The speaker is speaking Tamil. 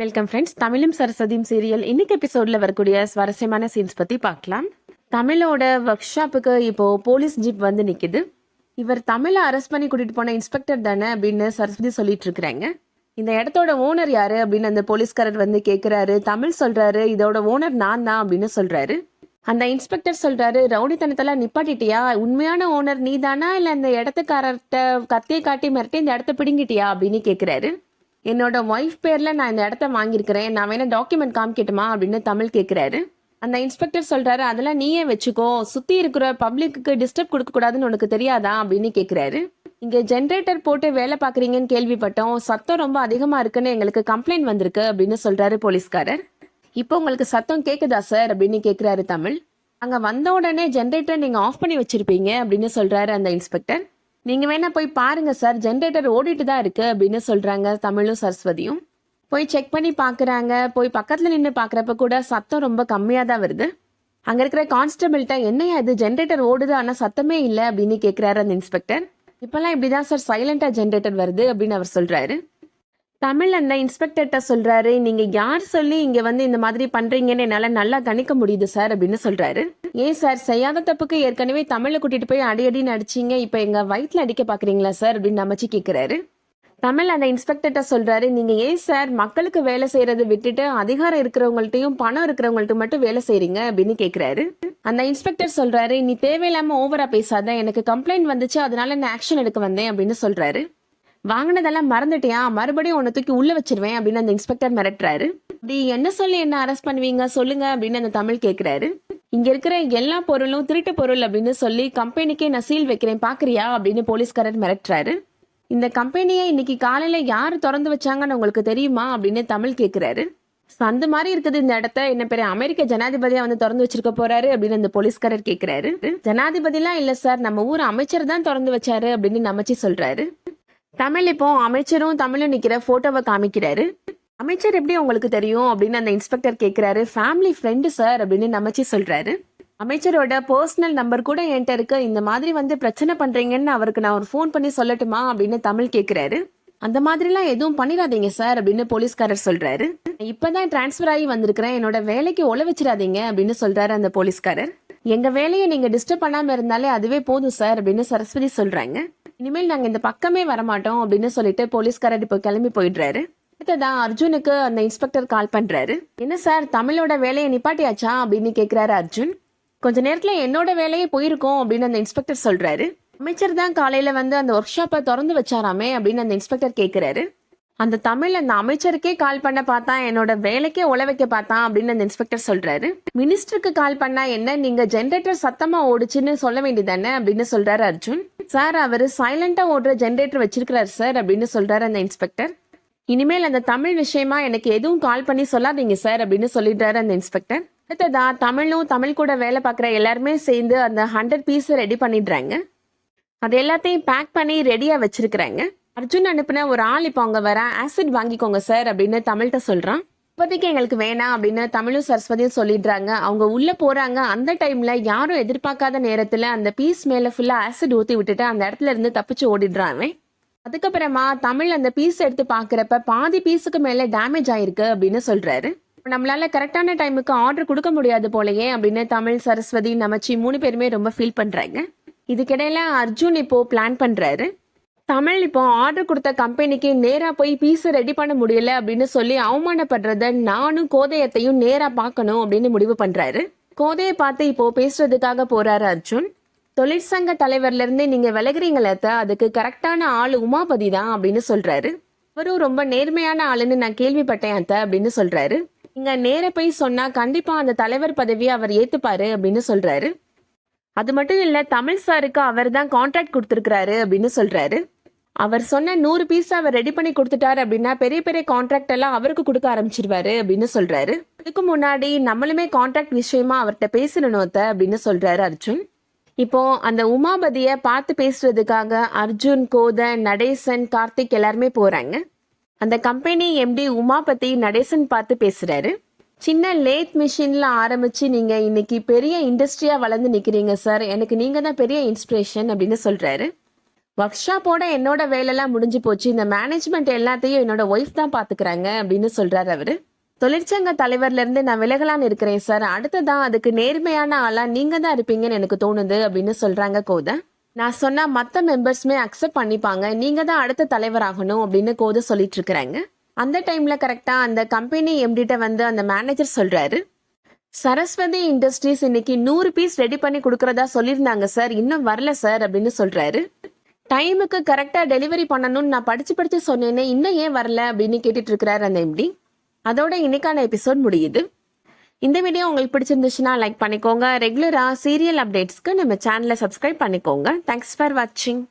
Welcome friends. தமிழும் சரஸ்வதியும் சீரியல் இன்னைக்கு எபிசோட்ல வரக்கூடிய சுவாரஸ்யமான சீன்ஸ் பத்தி பார்க்கலாம். தமிழோட ஒர்க் ஷாப்புக்கு இப்போ போலீஸ் ஜீப் வந்து நிக்குது. இவர் தமிழை அரெஸ்ட் பண்ணி கூட்டிட்டு போன இன்ஸ்பெக்டர் தானே அப்படின்னு சரஸ்வதி சொல்லிட்டு இருக்கிறாங்க. இந்த இடத்தோட ஓனர் யாரு அப்படின்னு அந்த போலீஸ்காரர் வந்து கேட்கிறாரு. தமிழ் சொல்றாரு, இதோட ஓனர் நான் தான் அப்படின்னு சொல்றாரு. அந்த இன்ஸ்பெக்டர் சொல்றாரு, ரவுடித்தனத்தெல்லாம் நிப்பாட்டிட்டியா? உண்மையான ஓனர் நீ தானா இல்ல அந்த இடத்துக்காரர்கிட்ட கத்தியை காட்டி மிரட்டி இந்த இடத்த பிடுங்கிட்டியா அப்படின்னு கேட்கிறாரு. என்னோட ஒய்ஃப் பேர்ல நான் இந்த இடத்த வாங்கியிருக்கிறேன், நான் வேணா டாக்குமெண்ட் காமிக்கட்டுமா அப்படின்னு தமிழ் கேட்கிறாரு. அந்த இன்ஸ்பெக்டர் சொல்றாரு, அதெல்லாம் நீயே வச்சுக்கோ, சுத்தி இருக்கிற பப்ளிக்கு டிஸ்டர்ப் கொடுக்க கூடாதுன்னு உனக்கு தெரியாதா அப்படின்னு கேட்கிறாரு. இங்க ஜென்ரேட்டர் போட்டு வேலை பாக்குறீங்கன்னு கேள்விப்பட்டோம், சத்தம் ரொம்ப அதிகமா இருக்குன்னு எங்களுக்கு கம்ப்ளைண்ட் வந்திருக்கு அப்படின்னு சொல்றாரு போலீஸ்காரர். இப்போ உங்களுக்கு சத்தம் கேக்குதா சார் அப்படின்னு கேட்கிறாரு தமிழ். அங்க வந்த உடனே ஜென்ரேட்டர் நீங்க ஆஃப் பண்ணி வச்சிருப்பீங்க அப்படின்னு சொல்றாரு அந்த இன்ஸ்பெக்டர். நீங்க வேணா போய் பாருங்க சார், ஜென்ரேட்டர் ஓடிட்டு தான் இருக்கு அப்படின்னு சொல்றாங்க தமிழும் சரஸ்வதியும். போய் செக் பண்ணி பாக்குறாங்க. போய் பக்கத்துல நின்று பாக்குறப்ப கூட சத்தம் ரொம்ப கம்மியா தான் வருது. அங்க இருக்கிற கான்ஸ்டபிள்கிட்ட என்னையா இது ஜென்ரேட்டர் ஓடுது ஆனா சத்தமே இல்லை அப்படின்னு கேட்கிறாரு அந்த இன்ஸ்பெக்டர். இப்பெல்லாம் இப்படிதான் சார் சைலண்டா ஜென்ரேட்டர் வருது அப்படின்னு அவர் சொல்றாரு. தமிழ் அந்த இன்ஸ்பெக்டர்கிட்ட சொல்றாரு, நீங்க யார் சொல்லி இங்க வந்து இந்த மாதிரி பண்றீங்கன்னு என்னால நல்லா கணிக்க முடியுது சார் அப்படின்னு சொல்றாரு. ஏன் சார், செய்யாத தப்புக்கு ஏற்கனவே தமிழை கூட்டிட்டு போய் அடின்னு அடிச்சீங்க, இப்ப எங்க வயிற்றுல அடிக்க பாக்குறீங்களா சார் அப்படின்னு அமைச்சு கேட்கிறாரு. தமிழ் அந்த இன்ஸ்பெக்டர்கிட்ட சொல்றாரு, நீங்க ஏன் சார் மக்களுக்கு வேலை செய்யறதை விட்டுட்டு அதிகாரம் இருக்கிறவங்கள்ட்டையும் பணம் இருக்கிறவங்கள்ட்ட மட்டும் வேலை செய்றீங்க அப்படின்னு கேட்கிறாரு. அந்த இன்ஸ்பெக்டர் சொல்றாரு, நீ தேவையில்லாம ஓவரா பேசாத, எனக்கு கம்ப்ளைண்ட் வந்துச்சு அதனால நான் ஆக்ஷன் எடுக்க வந்தேன் அப்படின்னு சொல்றாரு. வாங்கினதெல்லாம் மறந்துட்டியா, மறுபடியும் உன்னை தூக்கி உள்ள வச்சிருவேன் அப்படின்னு அந்த இன்ஸ்பெக்டர் மிரட்டுறாரு. அப்படி என்ன சொல்லி என்ன அரெஸ்ட் பண்ணுவீங்க சொல்லுங்க அப்படின்னு அந்த தமிழ் கேட்கிறாரு. இங்க இருக்கிற எல்லா பொருளும் திருட்டு பொருள் அப்படின்னு சொல்லி கம்பெனிக்கே நான் சீல் வைக்கிறேன் பாக்குறியா அப்படின்னு போலீஸ்காரர் மிரட்டுறாரு. இந்த கம்பெனியை இன்னைக்கு காலையில யாரு திறந்து வச்சாங்கன்னு உங்களுக்கு தெரியுமா அப்படின்னு தமிழ் கேட்கிறாரு. சந்து மாதிரி இருக்குது இந்த இடத்த, என்ன பெரிய அமெரிக்க ஜனாதிபதியா வந்து திறந்து வச்சிருக்க போறாரு அப்படின்னு அந்த போலீஸ்காரர் கேட்கிறாரு. ஜனாதிபதிலாம் இல்ல சார், நம்ம ஊர் அமைச்சர் தான் திறந்து வச்சாரு அப்படின்னு நமச்சி சொல்றாரு. தமிழ் இப்போ அமைச்சரும் தமிழும் நிக்கிற போட்டோவை காமிக்கிறாரு. அமைச்சர் எப்படி உங்களுக்கு தெரியும் அப்படின்னு அந்த இன்ஸ்பெக்டர் கேட்கிறாரு. ஃபேமிலி ஃப்ரெண்டு சார் அப்படின்னு நமச்சி சொல்றாரு. அமைச்சரோட பர்சனல் நம்பர் கூட என்கிட்ட இருக்கு, இந்த மாதிரி வந்து பிரச்சனை பண்றீங்கன்னு அவருக்கு நான் ஒரு ஃபோன் பண்ணி சொல்லட்டுமா அப்படின்னு தமிழ் கேட்கிறாரு. அந்த மாதிரிலாம் எதுவும் பண்ணிடாதீங்க சார் அப்படின்னு போலீஸ்காரர் சொல்றாரு. இப்பதான் டிரான்ஸ்பர் ஆகி வந்திருக்கிறேன், என்னோட வேலைக்கு ஒல வச்சிடாதீங்க அப்படின்னு சொல்றாரு அந்த போலீஸ்காரர். எங்க வேலையை நீங்க டிஸ்டர்ப் பண்ணாம இருந்தாலே அதுவே போதும் சார் அப்படின்னு சரஸ்வதி சொல்றாங்க. இனிமேல் நாங்க இந்த பக்கமே வரமாட்டோம் அப்படின்னு சொல்லிட்டு போலீஸ்காரர் இப்போ கிளம்பி போயிடுறாரு. அடுத்ததான் அர்ஜுனுக்கு அந்த இன்ஸ்பெக்டர் கால் பண்றாரு. என்ன சார், தமிழோட வேலையை நிப்பாட்டியாச்சா அப்படின்னு கேட்கிறாரு அர்ஜுன். கொஞ்ச நேரத்துல என்னோட வேலையே போயிருக்கோம் அப்படின்னு அந்த இன்ஸ்பெக்டர் சொல்றாரு. அமைச்சர் தான் காலையில வந்து அந்த ஒர்க் ஷாப்பை திறந்து வச்சாராமே அப்படின்னு அந்த இன்ஸ்பெக்டர் கேட்கிறாரு. அந்த தமிழ் அந்த அமைச்சருக்கே கால் பண்ண பார்த்தா, என்னோட வேலைக்கே உழ வைக்க பார்த்தான் அப்படின்னு அந்த இன்ஸ்பெக்டர் சொல்றாரு. மினிஸ்டருக்கு கால் பண்ணா என்ன, நீங்க ஜென்ரேட்டர் சத்தமா ஓடுச்சுன்னு சொல்ல வேண்டியதானே அப்படின்னு சொல்றாரு அர்ஜுன். சார், அவரு சைலண்டா ஓடுற ஜென்ரேட்டர் வச்சிருக்கிறாரு சார் அப்படின்னு சொல்றாரு அந்த இன்ஸ்பெக்டர். இனிமேல் அந்த தமிழ் விஷயமா எனக்கு எதுவும் கால் பண்ணி சொல்லாதீங்க சார் அப்படின்னு சொல்லிடுறாரு அந்த இன்ஸ்பெக்டர். அடுத்ததா தமிழும் தமிழ் கூட வேலை பார்க்குற எல்லாருமே சேர்ந்து அந்த 100 பீஸ் ரெடி பண்ணிடுறாங்க. அது எல்லாத்தையும் பேக் பண்ணி ரெடியா வச்சிருக்கிறாங்க. அர்ஜுன் அனுப்புன ஒரு ஆள் இப்போ அவங்க வர, ஆசிட் வாங்கிக்கோங்க சார் அப்படின்னு தமிழ்கிட்ட சொல்றான். இப்போதைக்கு எங்களுக்கு வேணாம் அப்படின்னு தமிழும் சரஸ்வதியும் சொல்லிடுறாங்க. அவங்க உள்ள போறாங்க. அந்த டைம்ல யாரும் எதிர்பார்க்காத நேரத்துல அந்த பீஸ் மேல ஃபுல்லா ஆசிட் ஊத்தி விட்டுட்டு அந்த இடத்துல இருந்து தப்பிச்சு ஓடிடுறான். அதுக்கப்புறமா தமிழ் அந்த பீஸ் எடுத்து பாக்குறப்ப பாதி பீஸுக்கு மேல டேமேஜ் ஆயிருக்கு அப்படின்னு சொல்றாரு. நம்மளால கரெக்டான டைமுக்கு ஆர்டர் கொடுக்க முடியாது போலயே அப்படின்னு தமிழ், சரஸ்வதி, நமச்சி 3 பேருமே ரொம்ப ஃபீல் பண்றாங்க. இதுக்கிடையில அர்ஜுன் இப்போ பிளான் பண்றாரு. தமிழ் இப்போ ஆர்டர் கொடுத்த கம்பெனிக்கு நேரா போய் பீஸ் ரெடி பண்ண முடியல அப்படின்னு சொல்லி அவமானப்படுறத நானும் கோதையத்தையும் நேரா பார்க்கணும் அப்படின்னு முடிவு பண்றாரு. கோதையை பார்த்து இப்போ பேசுறதுக்காக போறாரு அர்ஜுன். தொழிற்சங்க தலைவர்ல இருந்து நீங்க விலகுறீங்களே, அதுக்கு கரெக்டான ஆளு உமாபதி தான் அப்படின்னு சொல்றாரு. அவரும் ரொம்ப நேர்மையான ஆளுன்னு நான் கேள்விப்பட்டேன் அத்த அப்படின்னு சொல்றாரு. நீங்க நேர போய் சொன்னா கண்டிப்பா அந்த தலைவர் பதவியை அவர் ஏத்துப்பாரு அப்படின்னு சொல்றாரு. அது மட்டும் இல்ல, தமிழ் சாருக்கு அவர் தான் கான்ட்ராக்ட் கொடுத்துருக்காரு அப்படின்னு சொல்றாரு. அவர் சொன்ன 100 பீஸ் அவர் ரெடி பண்ணி கொடுத்துட்டாரு அப்படின்னா பெரிய பெரிய கான்ட்ராக்ட் எல்லாம் அவருக்கு கொடுக்க ஆரம்பிச்சிருவாரு அப்படின்னு சொல்றாரு. இதுக்கு முன்னாடி நம்மளுமே கான்ட்ராக்ட் விஷயமா அவர்கிட்ட பேசணும் அப்படின்னு சொல்றாரு அர்ஜுன். இப்போ அந்த உமாபதிய பார்த்து பேசுறதுக்காக அர்ஜுன், கோத, நடேசன், கார்த்திக் எல்லாருமே போறாங்க. அந்த கம்பெனி எம்டி உமாபதி நடேசன் பார்த்து பேசுறாரு. சின்ன லேத் மிஷின்ல ஆரம்பிச்சு நீங்க இன்னைக்கு பெரிய இண்டஸ்ட்ரியா வளர்ந்து நிக்கிறீங்க சார், எனக்கு நீங்க தான் பெரிய இன்ஸ்பிரேஷன் அப்படின்னு சொல்றாரு. ஒர்க் ஷாப்போட என்னோட வேலையெல்லாம் முடிஞ்சு போச்சு, இந்த மேனேஜ்மெண்ட் எல்லாத்தையும் என்னோட ஒய்ஃப் தான் பாத்துக்கிறாங்க அப்படின்னு சொல்றாரு அவரு. தொழிற்சங்க தலைவர்ல இருந்து நான் விலகலான்னு இருக்கிறேன் சார், அடுத்ததான் அதுக்கு நேர்மையான ஆளா நீங்க தான் இருப்பீங்கன்னு எனக்கு தோணுது அப்படின்னு சொல்றாங்க கோதை. நான் சொன்னா மத்த மெம்பர்ஸ்மே அக்செப்ட் பண்ணிப்பாங்க, நீங்க தான் அடுத்த தலைவர் ஆகணும் அப்படின்னு கோதை சொல்லிட்டு இருக்கிறாங்க. அந்த டைம்ல கரெக்டா அந்த கம்பெனி எம்டிட்ட வந்து அந்த மேனேஜர் சொல்றாரு, சரஸ்வதி இண்டஸ்ட்ரீஸ் இன்னைக்கு 100 பீஸ் ரெடி பண்ணி கொடுக்கறதா சொல்லியிருந்தாங்க சார், இன்னும் வரல சார் அப்படின்னு சொல்றாரு. டைமுக்கு கரெக்டா டெலிவரி பண்ணணும்னு நான் படிச்சு சொன்னேனே, இன்னும் ஏன் வரல அப்படின்னு கேட்டுட்டு இருக்கிறாரு அந்த எம்டி. அதோட இன்னைக்கான எபிசோட் முடியுது. இந்த வீடியோ உங்களுக்கு பிடிச்சிருந்துச்சுன்னா லைக் பண்ணிக்கோங்க. ரெகுலரா சீரியல் அப்டேட்ஸ்க்கு நம்ம சேனலை சப்ஸ்கிரைப் பண்ணிக்கோங்க. தேங்க்ஸ் ஃபார் வாட்சிங்.